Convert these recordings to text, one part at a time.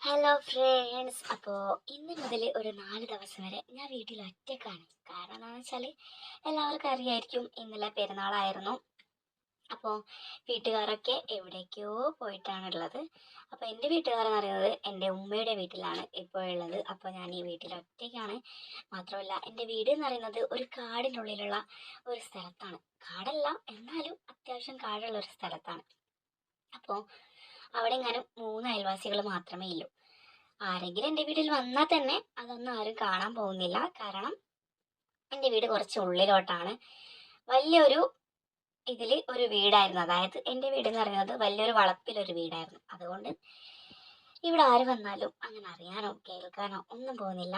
Hello friends. അപ്പോൾ ഇന്ന് മുതൽ ഒരു 4 ദിവസം വരെ ഞാൻ വീട്ടിൽ ഒറ്റക്കാണ്. കാരണം എന്താണെന്ന് വെച്ചാൽ എല്ലാവർക്കും അറിയായിരിക്കും, ഇന്നലെ പെരുന്നാളായിരുന്നു. അപ്പോൾ വീട്ടുകാരൊക്കെ എവിടേക്കോ പോയിട്ടാണുള്ളത്. അപ്പോൾ എൻ്റെ വീട്ടുകാരെന്ന് പറയുന്നത് എൻ്റെ ഉമ്മയുടെ വീട്ടിലാണ് ഇപ്പോൾ ഉള്ളത്. അപ്പോൾ ഞാൻ ഈ വീട്ടിൽ ഒറ്റയ്ക്കാണ്. മാത്രമല്ല, എൻ്റെ വീട് എന്ന് പറയുന്നത് ഒരു കാടിനുള്ളിലുള്ള ഒരു സ്ഥലത്താണ്. കാടല്ല, എന്നാലും അത്യാവശ്യം കാടുള്ള ഒരു സ്ഥലത്താണ്. അപ്പോൾ അവിടെ എങ്ങാനും 3 അയൽവാസികൾ മാത്രമേ ഉള്ളൂ. ആരെങ്കിലും എൻ്റെ വീട്ടിൽ വന്നാൽ തന്നെ അതൊന്നും ആരും കാണാൻ പോകുന്നില്ല. കാരണം എൻ്റെ വീട് കുറച്ച് ഉള്ളിലോട്ടാണ്. വലിയൊരു ഇതിൽ ഒരു വീടായിരുന്നു. അതായത് എൻ്റെ വീട് എന്ന് പറയുന്നത് വലിയൊരു വളപ്പിലൊരു വീടായിരുന്നു. അതുകൊണ്ട് ഇവിടെ ആര് വന്നാലും അങ്ങനെ അറിയാനോ കേൾക്കാനോ ഒന്നും പോകുന്നില്ല.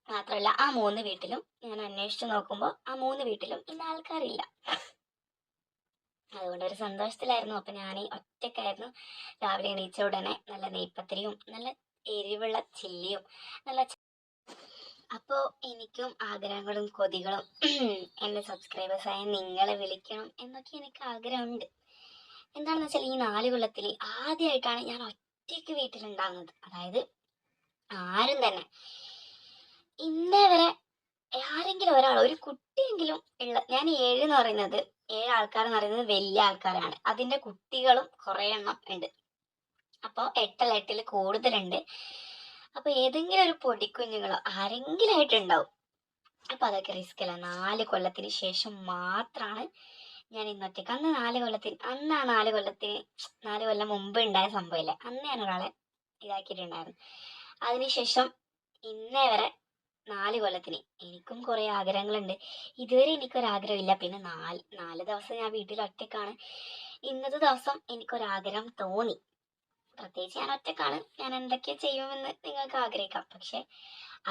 മാത്രമല്ല, ആ 3 വീട്ടിലും ഞാൻ അന്വേഷിച്ച് നോക്കുമ്പോൾ ആ 3 വീട്ടിലും ഇന്ന് ആൾക്കാരില്ല. അതുകൊണ്ട് ഒരു സന്തോഷത്തിലായിരുന്നു. അപ്പം ഞാൻ ഒറ്റക്കായിരുന്നു. രാവിലെ എണീച്ച ഉടനെ നല്ല നെയ്പ്പത്തിരിയും നല്ല എരിവുള്ള ചില്ലിയും നല്ല അപ്പോൾ എനിക്കും ആഗ്രഹങ്ങളും കൊതികളും എൻ്റെ സബ്സ്ക്രൈബേഴ്സായ നിങ്ങളെ വിളിക്കണം എന്നൊക്കെ എനിക്ക് ആഗ്രഹമുണ്ട്. എന്താണെന്ന് വെച്ചാൽ ഈ 4 കൊല്ലത്തിൽ ആദ്യമായിട്ടാണ് ഞാൻ ഒറ്റയ്ക്ക് വീട്ടിലുണ്ടാകുന്നത്. അതായത് ആരും തന്നെ ഇന്നേ വരെ ആരെങ്കിലും ഒരാൾ, ഒരു കുട്ടിയെങ്കിലും ഉള്ള, ഞാൻ 7 എന്ന് പറയുന്നത് 7 ആൾക്കാർ എന്ന് പറയുന്നത് വലിയ ആൾക്കാരാണ്. അതിൻ്റെ കുട്ടികളും കുറേ എണ്ണം ഉണ്ട്. അപ്പോൾ 8 കൂടുതലുണ്ട്. അപ്പോൾ ഏതെങ്കിലും ഒരു പൊടിക്കുഞ്ഞുങ്ങളോ ആരെങ്കിലും ആയിട്ടുണ്ടാവും. അപ്പോൾ അതൊക്കെ റിസ്ക് അല്ല. 4 കൊല്ലത്തിന് ശേഷം മാത്രമാണ് ഞാൻ ഇന്നൊറ്റയ്ക്ക്. അന്ന് 4 കൊല്ലത്തിന്, അന്ന് ആ 4 കൊല്ലത്തിന് 4 കൊല്ലം മുമ്പ് ഉണ്ടായ സംഭവമില്ലേ, അന്ന് ഞാൻ ഒരാളെ ഇതാക്കിയിട്ടുണ്ടായിരുന്നു. അതിനുശേഷം ഇന്നേ വരെ 4 കൊല്ലത്തിന് എനിക്കും കുറേ ആഗ്രഹങ്ങളുണ്ട്. ഇതുവരെ എനിക്കൊരാഗ്രഹമില്ല. പിന്നെ 4 ദിവസം ഞാൻ വീട്ടിൽ ഒറ്റയ്ക്കാണ്. ഇന്നത്തെ ദിവസം എനിക്കൊരാഗ്രഹം തോന്നി. പ്രത്യേകിച്ച് ഞാൻ ഒറ്റക്കാണ്, ഞാൻ എന്തൊക്കെ ചെയ്യുമെന്ന് നിങ്ങൾക്ക് ആഗ്രഹിക്കാം. പക്ഷെ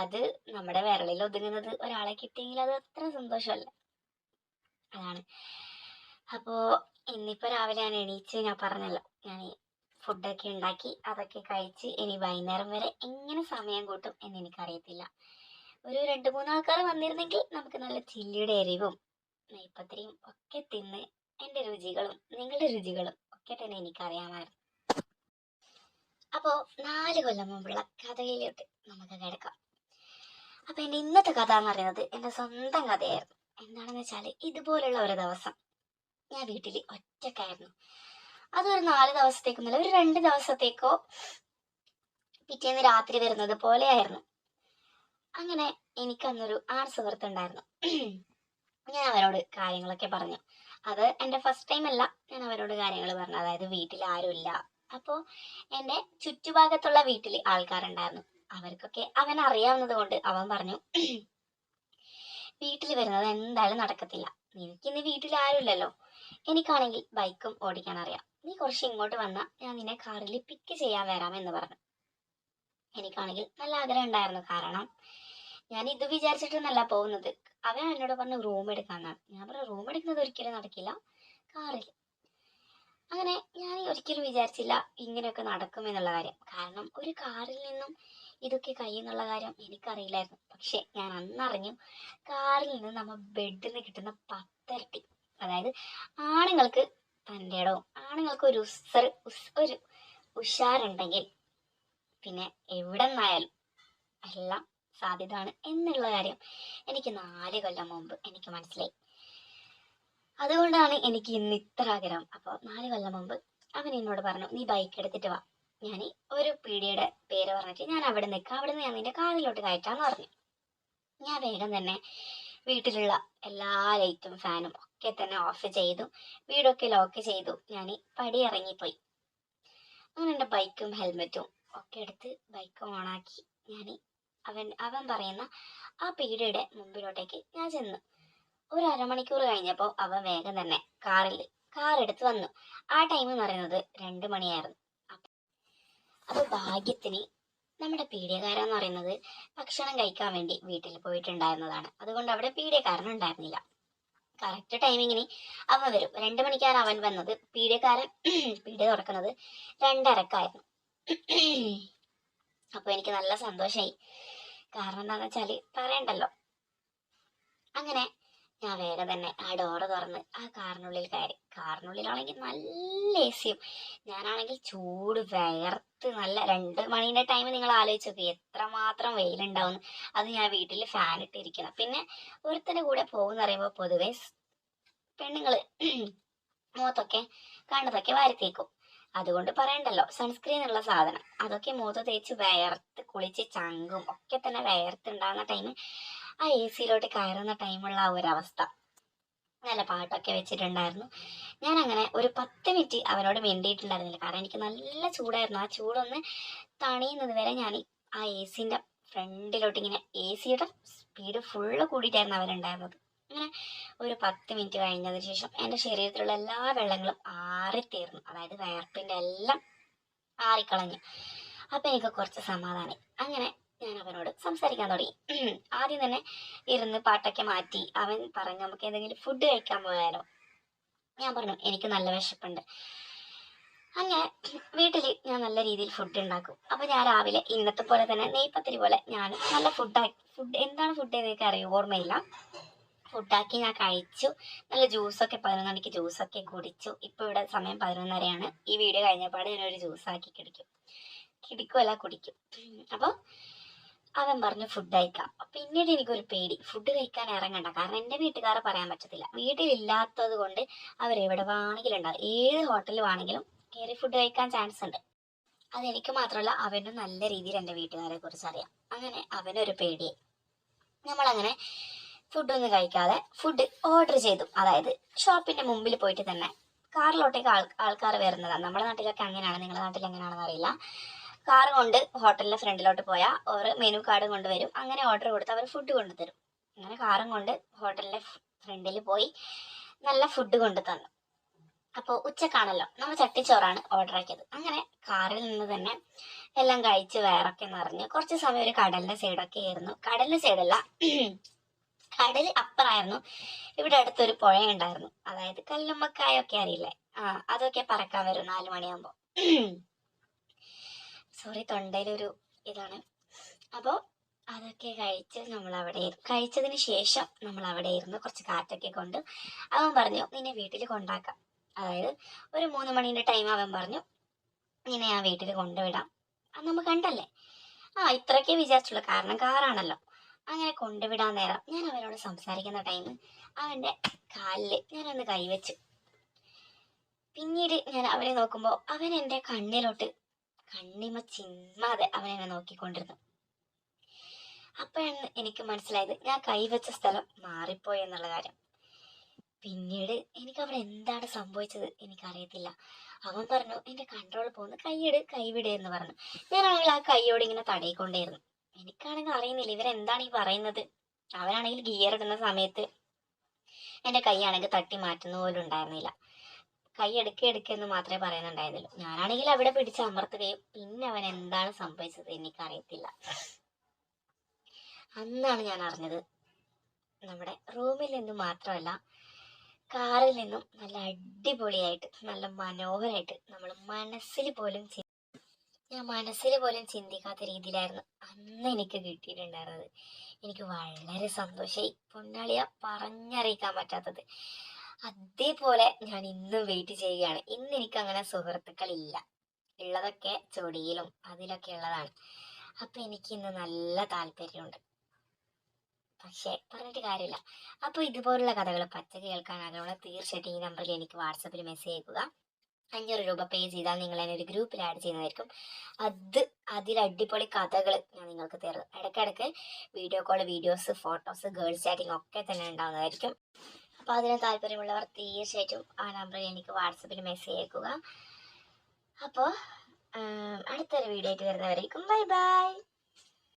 അത് നമ്മുടെ വിരളിൽ ഒതുങ്ങുന്നത് ഒരാളെ കിട്ടിയെങ്കിൽ അത് അത്ര സന്തോഷമല്ല. അതാണ്. അപ്പോൾ ഇന്നിപ്പോൾ രാവിലെ ഞാൻ എണീച്ച്, ഞാൻ പറഞ്ഞല്ലോ, ഞാൻ ഫുഡൊക്കെ ഉണ്ടാക്കി അതൊക്കെ കഴിച്ച് ഇനി വൈകുന്നേരം വരെ എങ്ങനെ സമയം കൂട്ടും എന്ന് എനിക്കറിയത്തില്ല. ഒരു 2-3 ആൾക്കാർ വന്നിരുന്നെങ്കിൽ നമുക്ക് നല്ല ചില്ലിയുടെ എരിവും നെയ്പ്പത്തിരിയും ഒക്കെ തിന്ന് എൻ്റെ രുചികളും നിങ്ങളുടെ രുചികളും ഒക്കെ തന്നെ എനിക്കറിയാമായിരുന്നു. അപ്പോൾ 4 കൊല്ലം മുമ്പുള്ള കഥയിലോട്ട് നമുക്ക് കിടക്കാം. അപ്പോൾ എൻ്റെ ഇന്നത്തെ കഥ എന്ന് പറയുന്നത് എൻ്റെ സ്വന്തം കഥയായിരുന്നു. എന്താണെന്ന് വെച്ചാൽ, ഇതുപോലുള്ള ഒരു ദിവസം ഞാൻ വീട്ടിൽ ഒറ്റക്കായിരുന്നു. അതൊരു 4 ദിവസത്തേക്കൊന്നുമല്ല, ഒരു 2 ദിവസത്തേക്കോ പിറ്റേന്ന് രാത്രി വരുന്നത് പോലെയായിരുന്നു. അങ്ങനെ എനിക്കന്നൊരു ആൺ സുഹൃത്തുണ്ടായിരുന്നു. ഞാൻ അവരോട് കാര്യങ്ങളൊക്കെ പറഞ്ഞു. അത് എൻ്റെ ഫസ്റ്റ് ടൈം അല്ല ഞാൻ അവരോട് കാര്യങ്ങൾ പറഞ്ഞു. അതായത് വീട്ടിൽ ആരുമില്ല. അപ്പോൾ എൻ്റെ ചുറ്റുഭാഗത്തുള്ള വീട്ടിൽ ആൾക്കാരുണ്ടായിരുന്നു. അവർക്കൊക്കെ അവൻ അറിയാവുന്നത് കൊണ്ട് അവൻ പറഞ്ഞു, വീട്ടിൽ വരുന്നത് എന്തായാലും നടക്കത്തില്ല. നിനക്കിന്ന് വീട്ടിൽ ആരുമില്ലല്ലോ. എനിക്കാണെങ്കിൽ ബൈക്കും ഓടിക്കാൻ അറിയാം. നീ കുറച്ച് ഇങ്ങോട്ട് വന്നാൽ ഞാൻ നിന്നെ കാറിൽ പിക്ക് ചെയ്യാൻ വരാമെന്ന് പറഞ്ഞു. എനിക്കാണെങ്കിൽ നല്ല ആഗ്രഹം ഉണ്ടായിരുന്നു. കാരണം ഞാൻ ഇത് വിചാരിച്ചിട്ടൊന്നല്ല പോകുന്നത്. അവൻ എന്നോട് പറഞ്ഞു റൂം എടുക്കാന്നാണ്. ഞാൻ പറഞ്ഞു റൂം എടുക്കുന്നത് ഒരിക്കലും നടക്കില്ല, കാറിൽ. അങ്ങനെ ഞാൻ ഒരിക്കലും വിചാരിച്ചില്ല ഇങ്ങനെയൊക്കെ നടക്കുമെന്നുള്ള കാര്യം. കാരണം ഒരു കാറിൽ നിന്നും ഇതൊക്കെ കഴിയുന്നുള്ള കാര്യം എനിക്കറിയില്ലായിരുന്നു. പക്ഷെ ഞാൻ അന്നറിഞ്ഞു, കാറിൽ നിന്ന് നമ്മൾ ബെഡിൽ നിന്ന് കിട്ടുന്ന 10 ഇരട്ടി, അതായത് ആണുങ്ങൾക്ക് തൻ്റെ ഇടവും ആണുങ്ങൾക്ക് ഒരു ഉഷാറുണ്ടെങ്കിൽ പിന്നെ എവിടെ നിന്നായാലും എല്ലാം സാധ്യതയാണ് എന്നുള്ള കാര്യം എനിക്ക് 4 കൊല്ലം മുമ്പ് എനിക്ക് മനസ്സിലായി. അതുകൊണ്ടാണ് എനിക്ക് ഇന്ന് ഇത്ര ആഗ്രഹം. അപ്പോൾ 4 കൊല്ലം മുമ്പ് അവൻ എന്നോട് പറഞ്ഞു, നീ ബൈക്ക് എടുത്തിട്ട് വാ, ഞാൻ ഒരു പീടിയുടെ പേര് പറഞ്ഞിട്ട് ഞാൻ അവിടെ നിൽക്കാം, അവിടെ നിന്ന് ഞാൻ നിന്റെ കാറിലോട്ട് കയറ്റാന്ന് പറഞ്ഞു. ഞാൻ വേഗം തന്നെ വീട്ടിലുള്ള എല്ലാ ലൈറ്റും ഫാനും ഒക്കെ തന്നെ ഓഫ് ചെയ്തു, വീടൊക്കെ ലോക്ക് ചെയ്തു. ഞാൻ പടി ഇറങ്ങിപ്പോയി. അങ്ങനെ എൻ്റെ ബൈക്കും ഹെൽമെറ്റും ഒക്കെ എടുത്ത് ബൈക്ക് ഓണാക്കി ഞാൻ അവൻ പറയുന്ന ആ പീടിയുടെ മുമ്പിലോട്ടേക്ക് ഞാൻ ചെന്നു. ഒരു അരമണിക്കൂർ കഴിഞ്ഞപ്പോൾ അവൻ വേഗം തന്നെ കാർ എടുത്ത് വന്നു. ആ ടൈം എന്ന് പറയുന്നത് 2 മണിയായിരുന്നു. അപ്പോൾ ഭാഗ്യത്തിന് നമ്മുടെ പീഡിയക്കാരെന്ന് പറയുന്നത് ഭക്ഷണം കഴിക്കാൻ വേണ്ടി വീട്ടിൽ പോയിട്ടുണ്ടായിരുന്നതാണ്. അതുകൊണ്ട് അവിടെ പീഡിയക്കാരൻ ഉണ്ടായിരുന്നില്ല. കറക്റ്റ് ടൈമിങ്ങിന് അവൻ വരും. 2 മണിക്കാണ് അവൻ വന്നത്. പീഡിയക്കാരൻ പീഡിയ തുറക്കുന്നത് 2:30-ക്കായിരുന്നു. അപ്പോൾ എനിക്ക് നല്ല സന്തോഷമായി. കാരണം എന്താണെന്ന് വെച്ചാൽ പറയണ്ടല്ലോ. അങ്ങനെ ഞാൻ വേഗം തന്നെ ആ ഡോറ് തുറന്ന് ആ കാറിനുള്ളിൽ കയറി. കാറിനുള്ളിലാണെങ്കിൽ നല്ല എസിയും, ഞാനാണെങ്കിൽ ചൂട് വിയർത്ത് നല്ല 2 മണീൻ്റെ ടൈം നിങ്ങൾ ആലോചിച്ച് നോക്കി എത്രമാത്രം വെയിലുണ്ടാവും. അത് ഞാൻ വീട്ടിൽ ഫാൻ ഇട്ടിരിക്കണം. പിന്നെ ഒരുത്തൻ്റെ കൂടെ പോകുന്ന പറയുമ്പോൾ പൊതുവെ പെണ്ണുങ്ങൾ മുഖത്തൊക്കെ കണ്ണതൊക്കെ വാരിത്തേക്കും. അതുകൊണ്ട് പറയണ്ടല്ലോ, സൺസ്ക്രീൻ ഉള്ള സാധനം അതൊക്കെ മുഖത്ത് തേച്ച് വിയർത്ത് കുളിച്ച് ചങ്കും ഒക്കെ തന്നെ വിയർത്തുണ്ടാകുന്ന ടൈം ആ എ സിയിലോട്ട് കയറുന്ന ടൈമുള്ള ആ ഒരവസ്ഥ. നല്ല പാട്ടൊക്കെ വെച്ചിട്ടുണ്ടായിരുന്നു. ഞാൻ അങ്ങനെ ഒരു 10 മിനിറ്റ് അവനോട് മിണ്ടിയിട്ടുണ്ടായിരുന്നില്ല, കാരണം എനിക്ക് നല്ല ചൂടായിരുന്നു. ആ ചൂടൊന്ന് തണിയുന്നത് വരെ ഞാൻ ആ എ സിൻ്റെ ഫ്രണ്ടിലോട്ട് ഇങ്ങനെ, എ സിയുടെ സ്പീഡ് ഫുള്ള് കൂടിയിട്ടായിരുന്നു അവരുണ്ടായിരുന്നത്. അങ്ങനെ ഒരു 10 മിനിറ്റ് കഴിഞ്ഞതിന് ശേഷം എൻ്റെ ശരീരത്തിലുള്ള എല്ലാ വെള്ളങ്ങളും ആറിത്തീർന്നു, അതായത് വയർപ്പിൻ്റെ എല്ലാം ആറിക്കളഞ്ഞു. അപ്പം എനിക്ക് കുറച്ച് സമാധാനം. അങ്ങനെ ഞാൻ അവനോട് സംസാരിക്കാൻ തുടങ്ങി. ആദ്യം തന്നെ ഇരുന്ന് പാട്ടൊക്കെ മാറ്റി അവൻ പറഞ്ഞു നമുക്ക് എന്തെങ്കിലും ഫുഡ് കഴിക്കാൻ പോയാലോ. ഞാൻ പറഞ്ഞു എനിക്ക് നല്ല വിശപ്പുണ്ട്. അങ്ങനെ വീട്ടിൽ ഞാൻ നല്ല രീതിയിൽ ഫുഡ് ഉണ്ടാക്കും. അപ്പോൾ ഞാൻ രാവിലെ ഇന്നത്തെ പോലെ തന്നെ നെയ്പത്തിരി പോലെ ഞാൻ നല്ല ഫുഡ് എന്താണ് ഫുഡ് എന്ന് എനിക്ക് അറിയും, ഓർമ്മയില്ല. ഫുഡാക്കി ഞാൻ കഴിച്ചു. നല്ല ജ്യൂസൊക്കെ 11 മണിക്ക് ജ്യൂസൊക്കെ കുടിച്ചു. ഇപ്പോൾ ഇവിടെ സമയം 11:30ആണ്. ഈ വീഡിയോ കഴിഞ്ഞപാട് ഞാനൊരു ജ്യൂസാക്കി കുടിക്കുമല്ല കുടിക്കും. അപ്പോൾ അവൻ പറഞ്ഞു ഫുഡ് കഴിക്കാം. പിന്നീട് എനിക്കൊരു പേടി, ഫുഡ് കഴിക്കാൻ ഇറങ്ങണ്ട, കാരണം എൻ്റെ വീട്ടുകാരെ പറയാൻ പറ്റത്തില്ല. വീട്ടിലില്ലാത്തത് കൊണ്ട് അവരെവിടെ വേണമെങ്കിലും ഉണ്ടാവും, ഏത് ഹോട്ടലിൽ വേണമെങ്കിലും കയറി ഫുഡ് കഴിക്കാൻ ചാൻസ് ഉണ്ട്. അതെനിക്ക് മാത്രമല്ല അവനും നല്ല രീതിയിൽ എൻ്റെ വീട്ടുകാരെ കുറിച്ച് അറിയാം. അങ്ങനെ അവനൊരു പേടിയായി. നമ്മളങ്ങനെ ഫുഡൊന്നും കഴിക്കാതെ ഫുഡ് ഓർഡർ ചെയ്തു. അതായത് ഷോപ്പിൻ്റെ മുമ്പിൽ പോയിട്ട് തന്നെ കാറിലോട്ടേക്ക് ആൾക്കാർ വരുന്നതാണ്. നമ്മുടെ നാട്ടിലൊക്കെ അങ്ങനെയാണ്, നിങ്ങളുടെ നാട്ടിൽ എങ്ങനെയാണെന്ന് അറിയില്ല. കാർ കൊണ്ട് ഹോട്ടലിൻ്റെ ഫ്രണ്ടിലോട്ട് പോയാൽ അവർ മെനു കാർഡ് കൊണ്ടുവരും. അങ്ങനെ ഓർഡർ കൊടുത്ത് അവർ ഫുഡ് കൊണ്ടുതരും. അങ്ങനെ കാറും കൊണ്ട് ഹോട്ടലിൻ്റെ ഫ്രണ്ടിൽ പോയി നല്ല ഫുഡ് കൊണ്ടു തന്നു. അപ്പോൾ ഉച്ചക്കാണല്ലോ, നമ്മൾ ചട്ടിച്ചോറാണ് ഓർഡർ ആക്കിയത്. അങ്ങനെ കാറിൽ നിന്ന് തന്നെ എല്ലാം കഴിച്ച് വയറൊക്കെ നിറഞ്ഞ് കുറച്ച് സമയം ഒരു കടലിൻ്റെ സൈഡൊക്കെ ആയിരുന്നു. കടലിൻ്റെ സൈഡല്ല, കടൽ അപ്പുറമായിരുന്നു. ഇവിടെ അടുത്തൊരു പുഴ ഉണ്ടായിരുന്നു, അതായത് കല്ലുമ്മക്കായൊക്കെ അറിയില്ലേ, അതൊക്കെ പറക്കാൻ വരും 4 മണിയാകുമ്പോൾ. സോറി, തൊണ്ടയിലൊരു ഇതാണ്. അപ്പോൾ അതൊക്കെ കഴിച്ച് കഴിച്ചതിന് ശേഷം നമ്മൾ അവിടെ ഇരുന്ന് കുറച്ച് കാറ്റൊക്കെ കൊണ്ട് അവൻ പറഞ്ഞു നിന്നെ വീട്ടിൽ കൊണ്ടാക്കാം. അതായത് ഒരു 3 മണീൻ്റെ ടൈം അവൻ പറഞ്ഞു നിന്നെ ഞാൻ വീട്ടിൽ കൊണ്ടുവിടാം. അത് നമ്മൾ കണ്ടല്ലേ, ഇത്രയൊക്കെ വിചാരിച്ചുള്ളൂ, കാരണം കാറാണല്ലോ. അങ്ങനെ കൊണ്ടുവിടാൻ നേരം ഞാൻ അവനോട് സംസാരിക്കുന്ന ടൈം അവൻ്റെ കാലിൽ ഞാനൊന്ന് കൈവച്ചു. പിന്നീട് ഞാൻ അവനെ നോക്കുമ്പോൾ അവൻ എൻ്റെ കണ്ണിമ ചിമ്മാതെ അവൻ എന്നെ നോക്കിക്കൊണ്ടിരുന്നു. അപ്പോഴാണ് എനിക്ക് മനസ്സിലായത് ഞാൻ കൈവച്ച സ്ഥലം മാറിപ്പോയി എന്നുള്ള കാര്യം. പിന്നീട് എനിക്ക് അവിടെ എന്താണ് സംഭവിച്ചത് എനിക്കറിയത്തില്ല. അവൻ പറഞ്ഞു എൻ്റെ കൺട്രോൾ പോകുന്നു, കൈവിട് എന്ന് പറഞ്ഞു. ഞാനാണെങ്കിൽ ആ കൈയോട് ഇങ്ങനെ തടയിക്കൊണ്ടേയിരുന്നു. എനിക്കാണെങ്കിൽ അറിയുന്നില്ല ഇവരെന്താണ് ഈ പറയുന്നത്. അവനാണെങ്കിൽ ഗിയർ ഇടുന്ന സമയത്ത് എൻ്റെ കൈയാണെങ്കിൽ തട്ടി മാറ്റുന്ന പോലും ഉണ്ടായിരുന്നില്ല. കൈ എടുക്കെന്ന് മാത്രമേ പറയുന്നുണ്ടായിരുന്നുള്ളൂ. ഞാനാണെങ്കിൽ അവിടെ പിടിച്ച് അമർത്തുകയും പിന്നെ അവൻ എന്താണ് സംഭവിച്ചത് എനിക്കറിയത്തില്ല. അന്നാണ് ഞാൻ അറിഞ്ഞത് നമ്മുടെ റൂമിൽ നിന്നും മാത്രമല്ല കാറിൽ നിന്നും നല്ല അടിപൊളിയായിട്ട് നല്ല മനോഹരമായിട്ട് ഞാൻ മനസ്സിൽ പോലും ചിന്തിക്കാത്ത രീതിയിലായിരുന്നു അന്ന് എനിക്ക് കിട്ടിയിട്ടുണ്ടായിരുന്നത്. എനിക്ക് വളരെ സന്തോഷമായി, പൊന്നാളിയ പറഞ്ഞറിയിക്കാൻ പറ്റാത്തത്. അതേപോലെ ഞാൻ ഇന്നും വെയിറ്റ് ചെയ്യുകയാണ്. ഇന്ന് എനിക്ക് അങ്ങനെ സുഹൃത്തുക്കളില്ല, ഉള്ളതൊക്കെ ചൊടിയിലും അതിലൊക്കെ ഉള്ളതാണ്. അപ്പം എനിക്ക് ഇന്ന് നല്ല താല്പര്യമുണ്ട്, പക്ഷേ പറഞ്ഞിട്ട് കാര്യമില്ല. അപ്പോൾ ഇതുപോലുള്ള കഥകൾ പച്ച കേൾക്കാനാകുമ്പോൾ തീർച്ചയായിട്ടും ഈ നമ്പറിൽ എനിക്ക് വാട്സപ്പിൽ മെസ്സേജ് അയക്കുക. 500 രൂപ പേ ചെയ്താൽ നിങ്ങൾ എന്നെ ഒരു ഗ്രൂപ്പിൽ ആഡ് ചെയ്യുന്നതായിരിക്കും. അതിൽ അടിപൊളി കഥകൾ ഞാൻ നിങ്ങൾക്ക് തരുന്നു. ഇടയ്ക്കിടയ്ക്ക് video call, videos, photos, girls chatting ഒക്കെ തന്നെ ഉണ്ടാകുന്നതായിരിക്കും. അപ്പോൾ അതിന് താല്പര്യമുള്ളവർ തീർച്ചയായിട്ടും ആ നമ്പറിൽ എനിക്ക് വാട്സപ്പിൽ മെസ്സേജ് അയക്കുക. അപ്പോൾ അടുത്തൊരു വീഡിയോ ആയിട്ട് വരുന്നവരേക്കും ബൈ ബൈ.